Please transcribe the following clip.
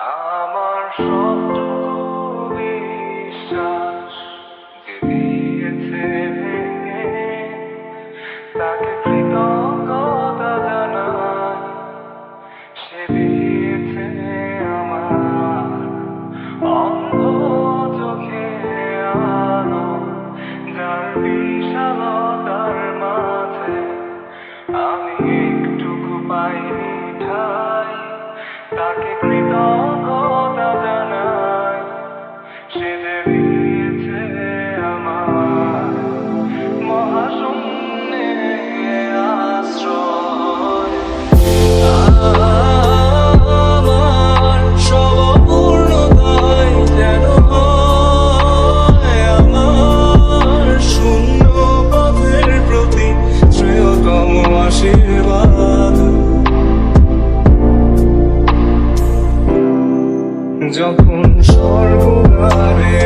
আমার সবটুকু বিশ্বাস যে দিয়েছে ভেঙে, তাকে কৃতজ্ঞতা জানাই। সে দিয়েছে আমার অন্ধ চোখে আলো, যার বিশালতার মাঝে আমি একটুকু পাইনি ঠাই। তাকে কৃতজ্ঞতা জানাই। সে যে দিয়েছে আমার মহাশূন্যে আশ্রয়। আমার সব অপূর্ণতাই যেন হয় আমার শূন্য পথের প্রতি শ্রেয়তম আশীর্বাদ। যখন স্বর্গ দ্বারে